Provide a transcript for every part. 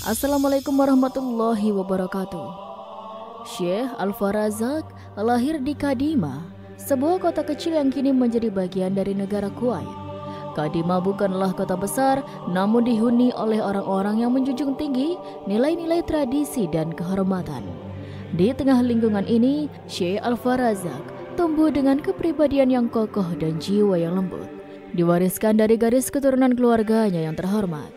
Assalamualaikum warahmatullahi wabarakatuh. Syekh Al-Farazak lahir di Kadima, sebuah kota kecil yang kini menjadi bagian dari negara Kuwait. Kadima bukanlah kota besar, namun dihuni oleh orang-orang yang menjunjung tinggi nilai-nilai tradisi dan kehormatan. Di tengah lingkungan ini, Syekh Al-Farazak tumbuh dengan kepribadian yang kokoh dan jiwa yang lembut, diwariskan dari garis keturunan keluarganya yang terhormat.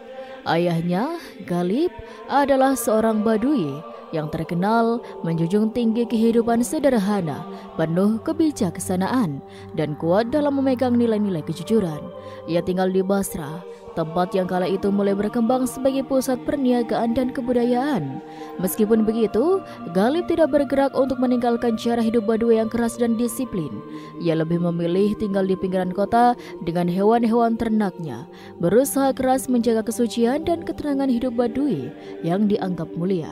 Ayahnya, Galib, adalah seorang Badui yang terkenal menjunjung tinggi kehidupan sederhana, penuh kebijaksanaan, dan kuat dalam memegang nilai-nilai kejujuran. Ia tinggal di Basra, tempat yang kala itu mulai berkembang sebagai pusat perniagaan dan kebudayaan. Meskipun begitu, Galib tidak bergerak untuk meninggalkan cara hidup Badui yang keras dan disiplin. Ia lebih memilih tinggal di pinggiran kota dengan hewan-hewan ternaknya, berusaha keras menjaga kesucian dan ketenangan hidup Badui yang dianggap mulia.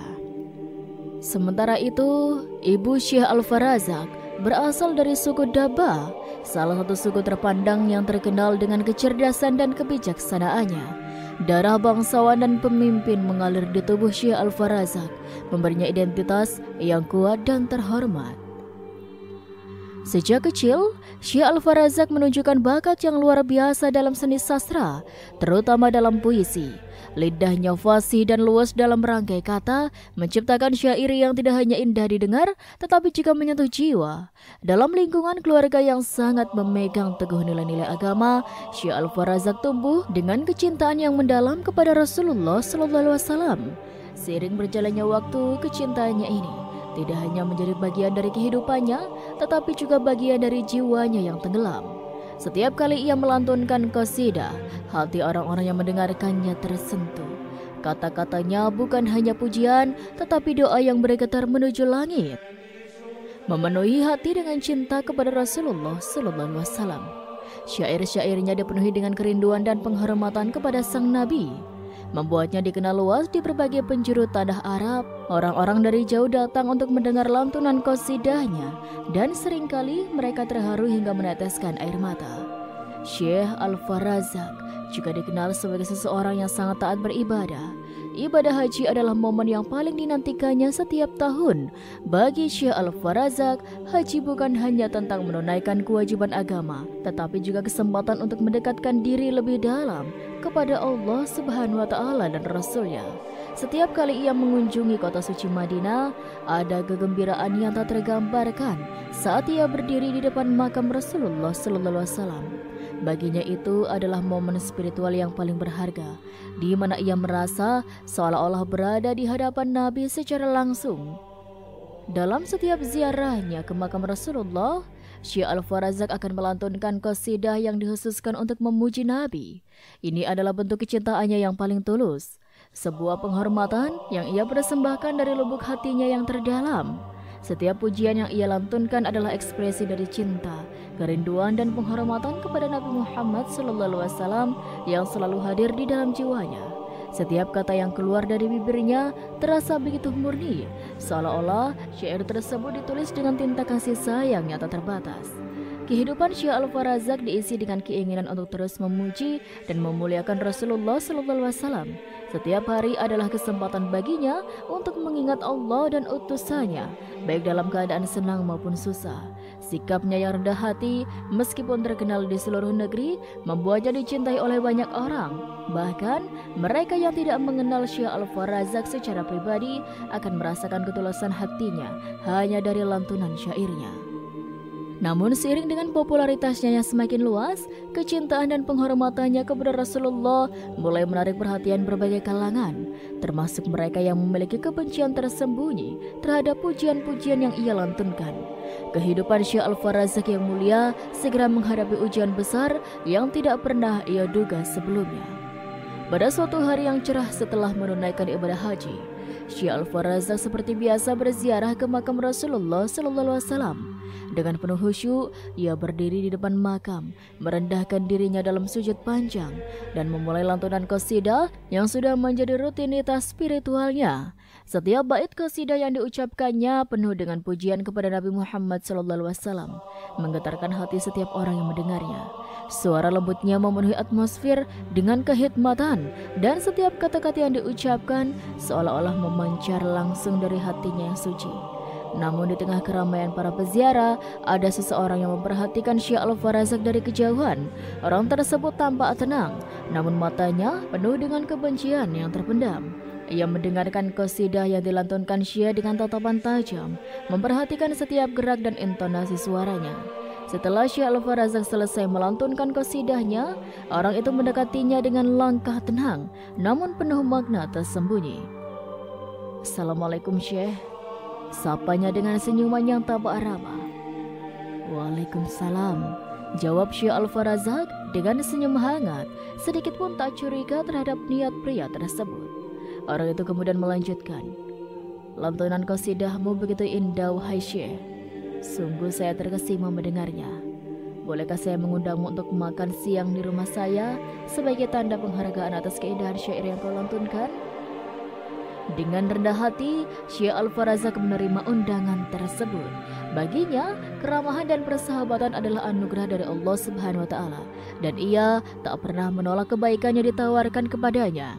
Sementara itu, ibu Syekh Al-Farazak berasal dari suku Daba, salah satu suku terpandang yang terkenal dengan kecerdasan dan kebijaksanaannya. Darah bangsawan dan pemimpin mengalir di tubuh Syekh Al-Farazak, memberinya identitas yang kuat dan terhormat. Sejak kecil, Syekh Al-Farazak menunjukkan bakat yang luar biasa dalam seni sastra, terutama dalam puisi. Lidahnya fasih dan luas dalam merangkai kata, menciptakan syair yang tidak hanya indah didengar, tetapi juga menyentuh jiwa. Dalam lingkungan keluarga yang sangat memegang teguh nilai-nilai agama, Syekh Al-Farazak tumbuh dengan kecintaan yang mendalam kepada Rasulullah SAW. Seiring berjalannya waktu, kecintaannya ini tidak hanya menjadi bagian dari kehidupannya, tetapi juga bagian dari jiwanya yang tenggelam. Setiap kali ia melantunkan qasidah, hati orang-orang yang mendengarkannya tersentuh. Kata-katanya bukan hanya pujian, tetapi doa yang bergetar menuju langit, memenuhi hati dengan cinta kepada Rasulullah SAW. Syair-syairnya dipenuhi dengan kerinduan dan penghormatan kepada sang Nabi, membuatnya dikenal luas di berbagai penjuru tanah Arab. Orang-orang dari jauh datang untuk mendengar lantunan qasidahnya, dan seringkali mereka terharu hingga meneteskan air mata. Syekh Al-Farazak juga dikenal sebagai seseorang yang sangat taat beribadah. Ibadah haji adalah momen yang paling dinantikannya setiap tahun. Bagi Syekh Al-Farazak, haji bukan hanya tentang menunaikan kewajiban agama, tetapi juga kesempatan untuk mendekatkan diri lebih dalam kepada Allah Subhanahu wa Ta'ala dan Rasul-Nya. Setiap kali ia mengunjungi kota suci Madinah, ada kegembiraan yang tak tergambarkan saat ia berdiri di depan makam Rasulullah SAW. Baginya itu adalah momen spiritual yang paling berharga, di mana ia merasa seolah-olah berada di hadapan Nabi secara langsung. Dalam setiap ziarahnya ke makam Rasulullah, Syekh Al-Farazak akan melantunkan qasidah yang dikhususkan untuk memuji Nabi. Ini adalah bentuk kecintaannya yang paling tulus, sebuah penghormatan yang ia persembahkan dari lubuk hatinya yang terdalam. Setiap pujian yang ia lantunkan adalah ekspresi dari cinta, kerinduan dan penghormatan kepada Nabi Muhammad SAW yang selalu hadir di dalam jiwanya. Setiap kata yang keluar dari bibirnya terasa begitu murni, seolah-olah syair tersebut ditulis dengan tinta kasih sayang yang tak terbatas. Kehidupan Syekh Al-Farazak diisi dengan keinginan untuk terus memuji dan memuliakan Rasulullah SAW. Setiap hari adalah kesempatan baginya untuk mengingat Allah dan utusannya, baik dalam keadaan senang maupun susah. Sikapnya yang rendah hati, meskipun terkenal di seluruh negeri, membuatnya dicintai oleh banyak orang. Bahkan, mereka yang tidak mengenal Syekh Al-Farazak secara pribadi akan merasakan ketulusan hatinya hanya dari lantunan syairnya. Namun seiring dengan popularitasnya yang semakin luas, kecintaan dan penghormatannya kepada Rasulullah mulai menarik perhatian berbagai kalangan, termasuk mereka yang memiliki kebencian tersembunyi terhadap pujian-pujian yang ia lantunkan. Kehidupan Syekh Al-Farazak yang mulia segera menghadapi ujian besar yang tidak pernah ia duga sebelumnya. Pada suatu hari yang cerah setelah menunaikan ibadah haji, Syekh Al-Farazak seperti biasa berziarah ke makam Rasulullah SAW. Dengan penuh khusyuk, ia berdiri di depan makam, merendahkan dirinya dalam sujud panjang, dan memulai lantunan qasidah yang sudah menjadi rutinitas spiritualnya. Setiap bait qasidah yang diucapkannya penuh dengan pujian kepada Nabi Muhammad SAW, menggetarkan hati setiap orang yang mendengarnya. Suara lembutnya memenuhi atmosfer dengan kehikmatan, dan setiap kata-kata yang diucapkan seolah-olah memancar langsung dari hatinya yang suci. Namun di tengah keramaian para peziarah, ada seseorang yang memperhatikan Syekh Al-Farazak dari kejauhan. Orang tersebut tampak tenang, namun matanya penuh dengan kebencian yang terpendam. Ia mendengarkan qasidah yang dilantunkan Syekh dengan tatapan tajam, memperhatikan setiap gerak dan intonasi suaranya. Setelah Syekh Al-Farazak selesai melantunkan qasidahnya, orang itu mendekatinya dengan langkah tenang, namun penuh makna tersembunyi. "Assalamualaikum Syekh," sapanya dengan senyuman yang tampak ramah. "Waalaikumsalam," jawab Syekh Al-Farazak dengan senyum hangat, sedikit pun tak curiga terhadap niat pria tersebut. Orang itu kemudian melanjutkan, "Lantunan qasidahmu begitu indah, wahai Syekh. Sungguh saya terkesima mendengarnya. Bolehkah saya mengundangmu untuk makan siang di rumah saya sebagai tanda penghargaan atas keindahan syair yang kau lantunkan?" Dengan rendah hati, Syekh Al-Farazak menerima undangan tersebut. Baginya, keramahan dan persahabatan adalah anugerah dari Allah Subhanahu wa Ta'ala, dan ia tak pernah menolak kebaikan yang ditawarkan kepadanya.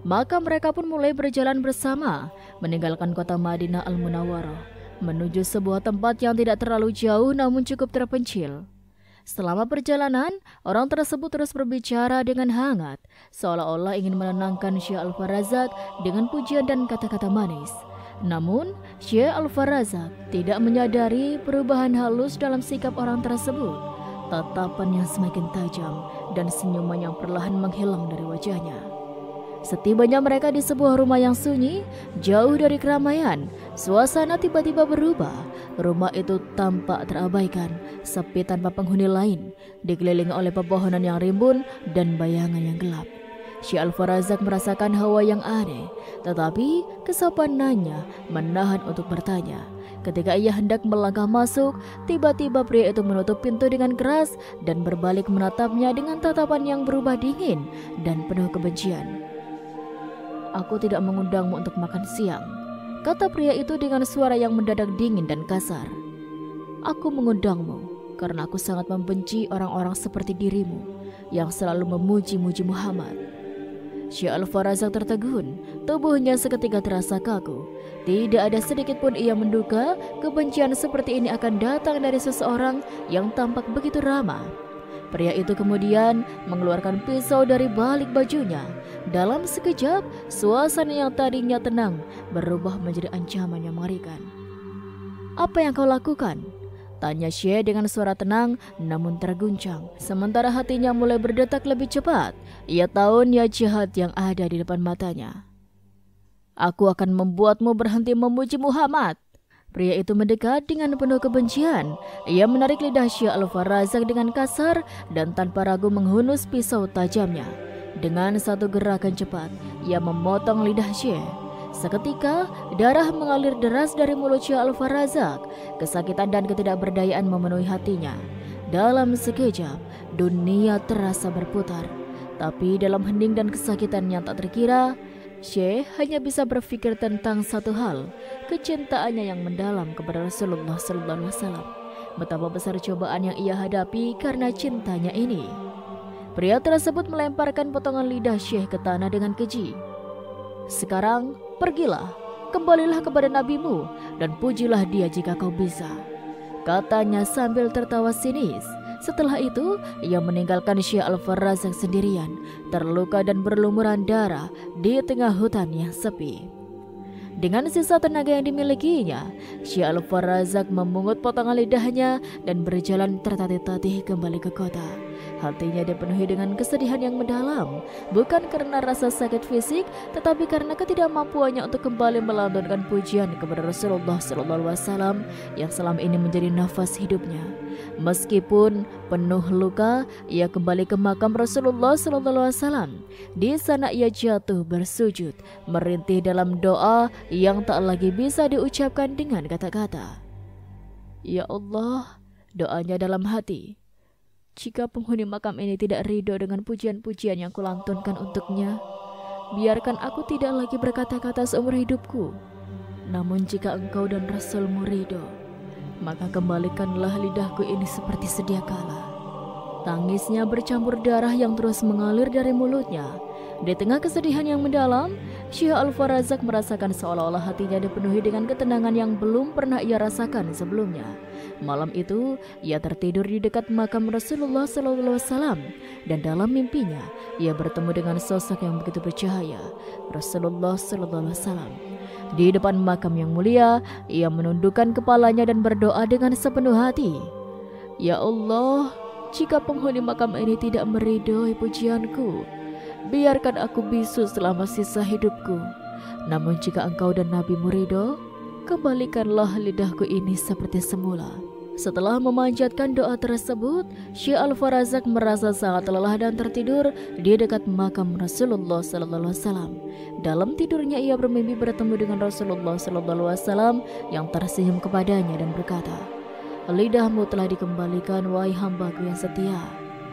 Maka mereka pun mulai berjalan bersama, meninggalkan kota Madinah Al-Munawwarah, menuju sebuah tempat yang tidak terlalu jauh namun cukup terpencil. Selama perjalanan, orang tersebut terus berbicara dengan hangat, seolah-olah ingin menenangkan Syekh Al-Farazak dengan pujian dan kata-kata manis. Namun, Syekh Al-Farazak tidak menyadari perubahan halus dalam sikap orang tersebut. Tatapan yang semakin tajam dan senyuman yang perlahan menghilang dari wajahnya. Setibanya mereka di sebuah rumah yang sunyi, jauh dari keramaian, suasana tiba-tiba berubah. Rumah itu tampak terabaikan, sepi tanpa penghuni lain, dikelilingi oleh pepohonan yang rimbun dan bayangan yang gelap. Syekh Al-Farazak merasakan hawa yang aneh, tetapi kesopanannya menahan untuk bertanya. Ketika ia hendak melangkah masuk, tiba-tiba pria itu menutup pintu dengan keras dan berbalik menatapnya dengan tatapan yang berubah dingin dan penuh kebencian. "Aku tidak mengundangmu untuk makan siang," kata pria itu dengan suara yang mendadak dingin dan kasar. "Aku mengundangmu karena aku sangat membenci orang-orang seperti dirimu yang selalu memuji-muji Muhammad." Syekh Al-Farazak tertegun, tubuhnya seketika terasa kaku. Tidak ada sedikit pun ia menduga kebencian seperti ini akan datang dari seseorang yang tampak begitu ramah. Pria itu kemudian mengeluarkan pisau dari balik bajunya. Dalam sekejap, suasana yang tadinya tenang berubah menjadi ancaman yang mengerikan. "Apa yang kau lakukan?" tanya Syekh dengan suara tenang namun terguncang. Sementara hatinya mulai berdetak lebih cepat. Ia tahu niat jahat yang ada di depan matanya. "Aku akan membuatmu berhenti memuji Muhammad." Pria itu mendekat dengan penuh kebencian. Ia menarik lidah Syekh Al-Farazak dengan kasar dan tanpa ragu menghunus pisau tajamnya. Dengan satu gerakan cepat, ia memotong lidah Syekh. Seketika, darah mengalir deras dari mulut Syekh Al-Farazak. Kesakitan dan ketidakberdayaan memenuhi hatinya. Dalam sekejap, dunia terasa berputar. Tapi dalam hening dan kesakitan yang tak terkira, Syekh hanya bisa berpikir tentang satu hal, kecintaannya yang mendalam kepada Rasulullah SAW. Betapa besar cobaan yang ia hadapi karena cintanya ini. Pria tersebut melemparkan potongan lidah Syekh ke tanah dengan keji. "Sekarang pergilah, kembalilah kepada nabimu dan pujilah dia jika kau bisa," katanya sambil tertawa sinis. Setelah itu, ia meninggalkan Syekh Al-Farazak sendirian, terluka dan berlumuran darah di tengah hutan yang sepi. Dengan sisa tenaga yang dimilikinya, Syekh Al-Farazak memungut potongan lidahnya dan berjalan tertatih-tatih kembali ke kota. Hatinya dipenuhi dengan kesedihan yang mendalam, bukan karena rasa sakit fisik, tetapi karena ketidakmampuannya untuk kembali melantunkan pujian kepada Rasulullah SAW yang selama ini menjadi nafas hidupnya. Meskipun penuh luka, ia kembali ke makam Rasulullah SAW. Di sana ia jatuh bersujud, merintih dalam doa yang tak lagi bisa diucapkan dengan kata-kata. "Ya Allah," doanya dalam hati, "jika penghuni makam ini tidak ridho dengan pujian-pujian yang kulantunkan untuknya, biarkan aku tidak lagi berkata-kata seumur hidupku. Namun jika engkau dan Rasulmu ridho, maka kembalikanlah lidahku ini seperti sedia kala." Tangisnya bercampur darah yang terus mengalir dari mulutnya. Di tengah kesedihan yang mendalam, Syekh Al-Farazak merasakan seolah-olah hatinya dipenuhi dengan ketenangan yang belum pernah ia rasakan sebelumnya. Malam itu, ia tertidur di dekat makam Rasulullah SAW, dan dalam mimpinya, ia bertemu dengan sosok yang begitu bercahaya, Rasulullah SAW. Di depan makam yang mulia, ia menundukkan kepalanya dan berdoa dengan sepenuh hati. Ya Allah, jika penghuni makam ini tidak meridhoi pujianku, biarkan aku bisu selama sisa hidupku. Namun jika Engkau dan Nabi-Mu ridho, kembalikanlah lidahku ini seperti semula. Setelah memanjatkan doa tersebut, Syekh Al-Farazak merasa sangat lelah dan tertidur di dekat makam Rasulullah SAW. Dalam tidurnya ia bermimpi bertemu dengan Rasulullah SAW yang tersenyum kepadanya dan berkata, "Lidahmu telah dikembalikan, wahai hambaku yang setia."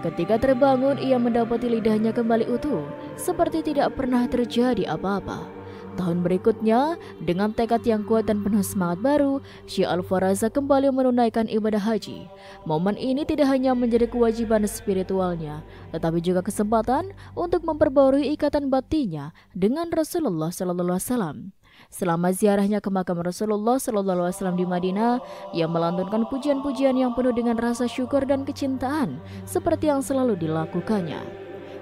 Ketika terbangun, ia mendapati lidahnya kembali utuh, seperti tidak pernah terjadi apa-apa. Tahun berikutnya, dengan tekad yang kuat dan penuh semangat baru, Syekh Al-Farazak kembali menunaikan ibadah haji. Momen ini tidak hanya menjadi kewajiban spiritualnya, tetapi juga kesempatan untuk memperbarui ikatan batinnya dengan Rasulullah SAW. Selama ziarahnya ke makam Rasulullah SAW di Madinah, ia melantunkan pujian-pujian yang penuh dengan rasa syukur dan kecintaan, seperti yang selalu dilakukannya.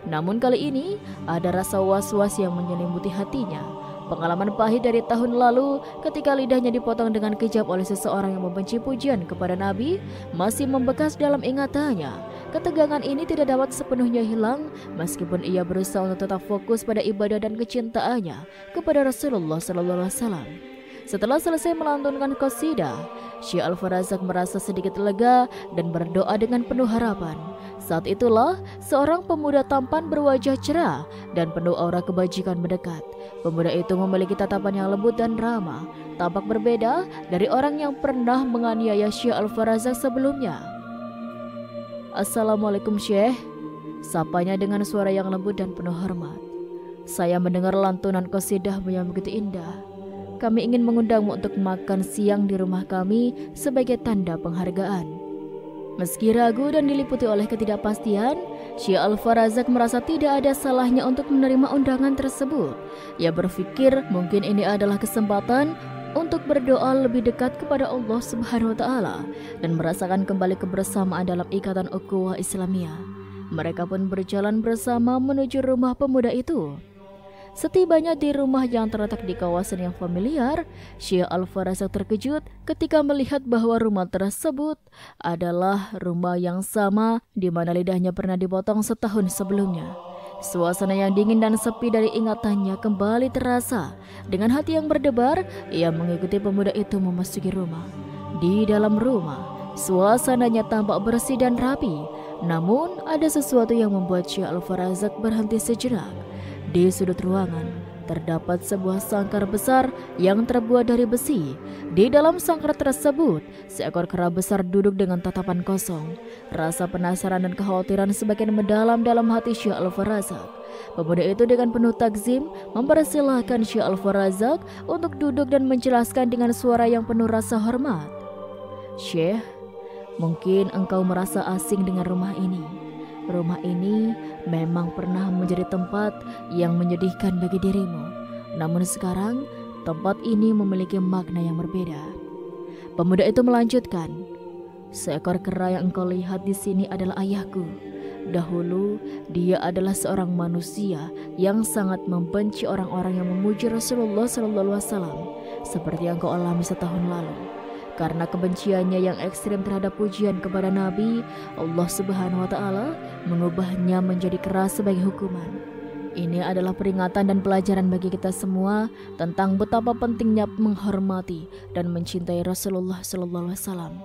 Namun kali ini, ada rasa was-was yang menyelimuti hatinya. Pengalaman pahit dari tahun lalu ketika lidahnya dipotong dengan kejam oleh seseorang yang membenci pujian kepada Nabi masih membekas dalam ingatannya. Ketegangan ini tidak dapat sepenuhnya hilang meskipun ia berusaha untuk tetap fokus pada ibadah dan kecintaannya kepada Rasulullah SAW. Setelah selesai melantunkan qasidah, Syekh Al-Farazak merasa sedikit lega dan berdoa dengan penuh harapan. Saat itulah seorang pemuda tampan berwajah cerah dan penuh aura kebajikan mendekat. Pemuda itu memiliki tatapan yang lembut dan ramah, tampak berbeda dari orang yang pernah menganiaya Syekh Al-Farazak sebelumnya. "Assalamualaikum Syekh," sapanya dengan suara yang lembut dan penuh hormat. "Saya mendengar lantunan qasidahmu yang begitu indah. Kami ingin mengundangmu untuk makan siang di rumah kami sebagai tanda penghargaan." Meski ragu dan diliputi oleh ketidakpastian, Syekh Al-Farazak merasa tidak ada salahnya untuk menerima undangan tersebut. Ia berpikir mungkin ini adalah kesempatan untuk berdoa lebih dekat kepada Allah Subhanahu wa Ta'ala dan merasakan kembali kebersamaan dalam ikatan ukhuwah Islamiyah. Mereka pun berjalan bersama menuju rumah pemuda itu. Setibanya di rumah yang terletak di kawasan yang familiar, Syekh Al-Farazak terkejut ketika melihat bahwa rumah tersebut adalah rumah yang sama di mana lidahnya pernah dipotong setahun sebelumnya. Suasana yang dingin dan sepi dari ingatannya kembali terasa. Dengan hati yang berdebar, ia mengikuti pemuda itu memasuki rumah. Di dalam rumah, suasananya tampak bersih dan rapi. Namun, ada sesuatu yang membuat Syekh Al-Farazak berhenti sejenak. Di sudut ruangan, terdapat sebuah sangkar besar yang terbuat dari besi. Di dalam sangkar tersebut, seekor kera besar duduk dengan tatapan kosong. Rasa penasaran dan kekhawatiran semakin mendalam dalam hati Syekh Al-Farazak. Pemuda itu dengan penuh takzim mempersilahkan Syekh Al-Farazak untuk duduk dan menjelaskan dengan suara yang penuh rasa hormat. "Syekh, mungkin engkau merasa asing dengan rumah ini. Rumah ini memang pernah menjadi tempat yang menyedihkan bagi dirimu. Namun sekarang, tempat ini memiliki makna yang berbeda." Pemuda itu melanjutkan, "Seekor kera yang engkau lihat di sini adalah ayahku. Dahulu, dia adalah seorang manusia yang sangat membenci orang-orang yang memuji Rasulullah SAW, seperti yang kau alami setahun lalu. Karena kebenciannya yang ekstrim terhadap pujian kepada Nabi, Allah Subhanahu wa Ta'ala mengubahnya menjadi keras sebagai hukuman. Ini adalah peringatan dan pelajaran bagi kita semua tentang betapa pentingnya menghormati dan mencintai Rasulullah SAW."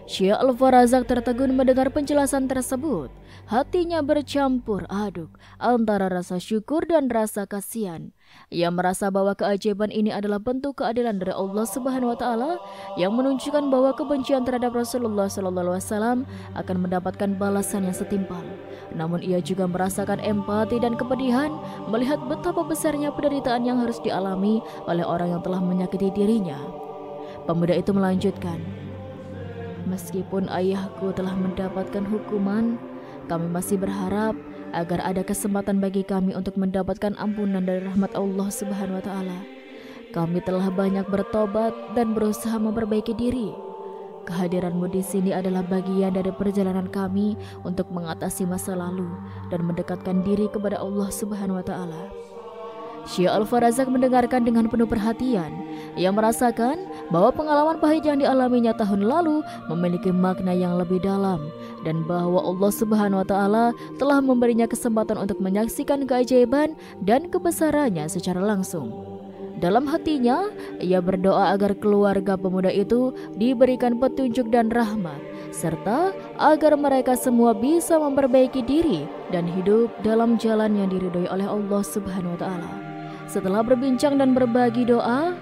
Syekh Al-Farazak tertegun mendengar penjelasan tersebut. Hatinya bercampur aduk antara rasa syukur dan rasa kasihan. Ia merasa bahwa keajaiban ini adalah bentuk keadilan dari Allah Subhanahu wa Ta'ala yang menunjukkan bahwa kebencian terhadap Rasulullah SAW akan mendapatkan balasan yang setimpal. Namun ia juga merasakan empati dan kepedihan melihat betapa besarnya penderitaan yang harus dialami oleh orang yang telah menyakiti dirinya. Pemuda itu melanjutkan, "Meskipun ayahku telah mendapatkan hukuman, kami masih berharap agar ada kesempatan bagi kami untuk mendapatkan ampunan dari rahmat Allah Subhanahu wa taala. Kami telah banyak bertobat dan berusaha memperbaiki diri. Kehadiranmu di sini adalah bagian dari perjalanan kami untuk mengatasi masa lalu dan mendekatkan diri kepada Allah Subhanahu wa taala. Syekh Al-Farazak mendengarkan dengan penuh perhatian. Ia merasakan bahwa pengalaman pahit yang dialaminya tahun lalu memiliki makna yang lebih dalam dan bahwa Allah Subhanahu wa taala telah memberinya kesempatan untuk menyaksikan keajaiban dan kebesarannya secara langsung. Dalam hatinya, ia berdoa agar keluarga pemuda itu diberikan petunjuk dan rahmat, serta agar mereka semua bisa memperbaiki diri dan hidup dalam jalan yang diridhoi oleh Allah Subhanahu wa taala. Setelah berbincang dan berbagi doa,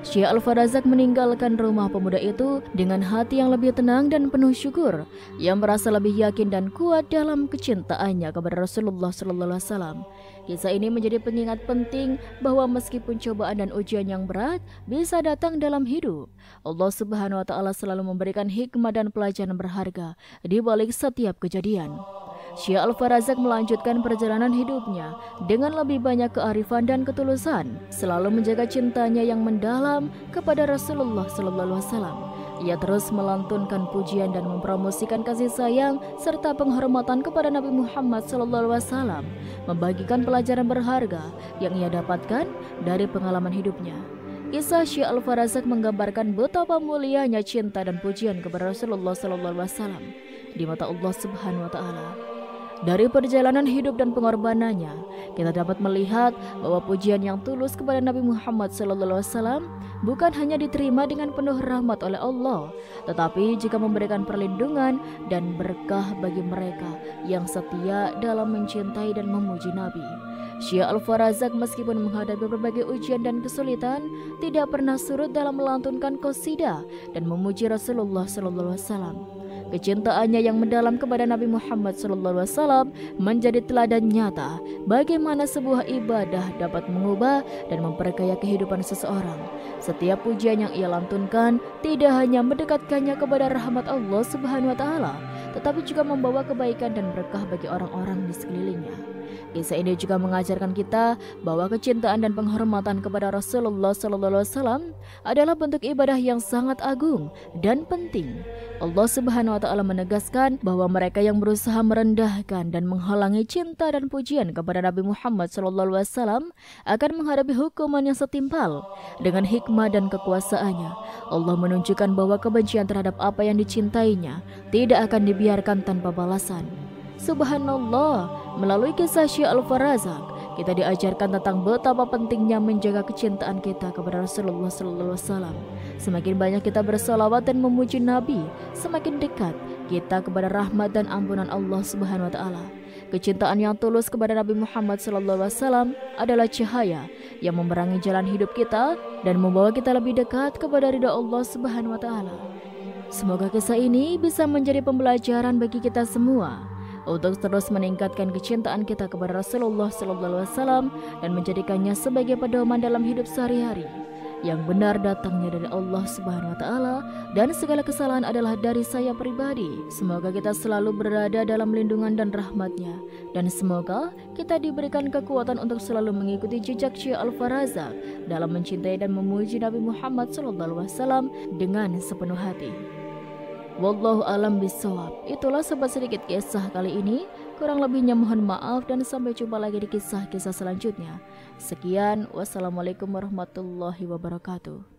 Syekh Al-Farazak meninggalkan rumah pemuda itu dengan hati yang lebih tenang dan penuh syukur. Ia merasa lebih yakin dan kuat dalam kecintaannya kepada Rasulullah SAW. Kisah ini menjadi pengingat penting bahwa meskipun cobaan dan ujian yang berat bisa datang dalam hidup, Allah Subhanahu wa taala selalu memberikan hikmah dan pelajaran berharga di balik setiap kejadian. Syekh Al-Farazak melanjutkan perjalanan hidupnya dengan lebih banyak kearifan dan ketulusan, selalu menjaga cintanya yang mendalam kepada Rasulullah SAW. Ia terus melantunkan pujian dan mempromosikan kasih sayang serta penghormatan kepada Nabi Muhammad SAW, membagikan pelajaran berharga yang ia dapatkan dari pengalaman hidupnya. Kisah Syekh Al-Farazak menggambarkan betapa mulianya cinta dan pujian kepada Rasulullah SAW di mata Allah Subhanahu wa taala. Dari perjalanan hidup dan pengorbanannya, kita dapat melihat bahwa pujian yang tulus kepada Nabi Muhammad SAW bukan hanya diterima dengan penuh rahmat oleh Allah, tetapi juga memberikan perlindungan dan berkah bagi mereka yang setia dalam mencintai dan memuji Nabi. Syekh Al-Farazak meskipun menghadapi berbagai ujian dan kesulitan, tidak pernah surut dalam melantunkan qasidah dan memuji Rasulullah SAW. Kecintaannya yang mendalam kepada Nabi Muhammad SAW menjadi teladan nyata bagaimana sebuah ibadah dapat mengubah dan memperkaya kehidupan seseorang. Setiap pujian yang ia lantunkan tidak hanya mendekatkannya kepada rahmat Allah Subhanahu wa taala, tetapi juga membawa kebaikan dan berkah bagi orang-orang di sekelilingnya. Kisah ini juga mengajarkan kita bahwa kecintaan dan penghormatan kepada Rasulullah SAW adalah bentuk ibadah yang sangat agung dan penting. Allah Subhanahu wa taala menegaskan bahwa mereka yang berusaha merendahkan dan menghalangi cinta dan pujian kepada Nabi Muhammad SAW akan menghadapi hukuman yang setimpal. Dengan hikmah dan kekuasaannya, Allah menunjukkan bahwa kebencian terhadap apa yang dicintainya tidak akan dibiarkan tanpa balasan. Subhanallah, melalui kisah Syekh Al-Farazak, kita diajarkan tentang betapa pentingnya menjaga kecintaan kita kepada Rasulullah SAW. Semakin banyak kita bersolawat dan memuji Nabi, semakin dekat kita kepada rahmat dan ampunan Allah Subhanahu wa taala. Kecintaan yang tulus kepada Nabi Muhammad SAW adalah cahaya yang memerangi jalan hidup kita dan membawa kita lebih dekat kepada ridha Allah Subhanahu wa taala. Semoga kisah ini bisa menjadi pembelajaran bagi kita semua untuk terus meningkatkan kecintaan kita kepada Rasulullah SAW dan menjadikannya sebagai pedoman dalam hidup sehari-hari. Yang benar datangnya dari Allah Subhanahu wa taala dan segala kesalahan adalah dari saya pribadi. Semoga kita selalu berada dalam lindungan dan rahmatnya, dan semoga kita diberikan kekuatan untuk selalu mengikuti jejak Syekh Al-Farazak dalam mencintai dan memuji Nabi Muhammad SAW dengan sepenuh hati. Wallahu alam bisawab. Itulah sobat sedikit kisah kali ini. Kurang lebihnya mohon maaf dan sampai jumpa lagi di kisah-kisah selanjutnya. Sekian, wassalamualaikum warahmatullahi wabarakatuh.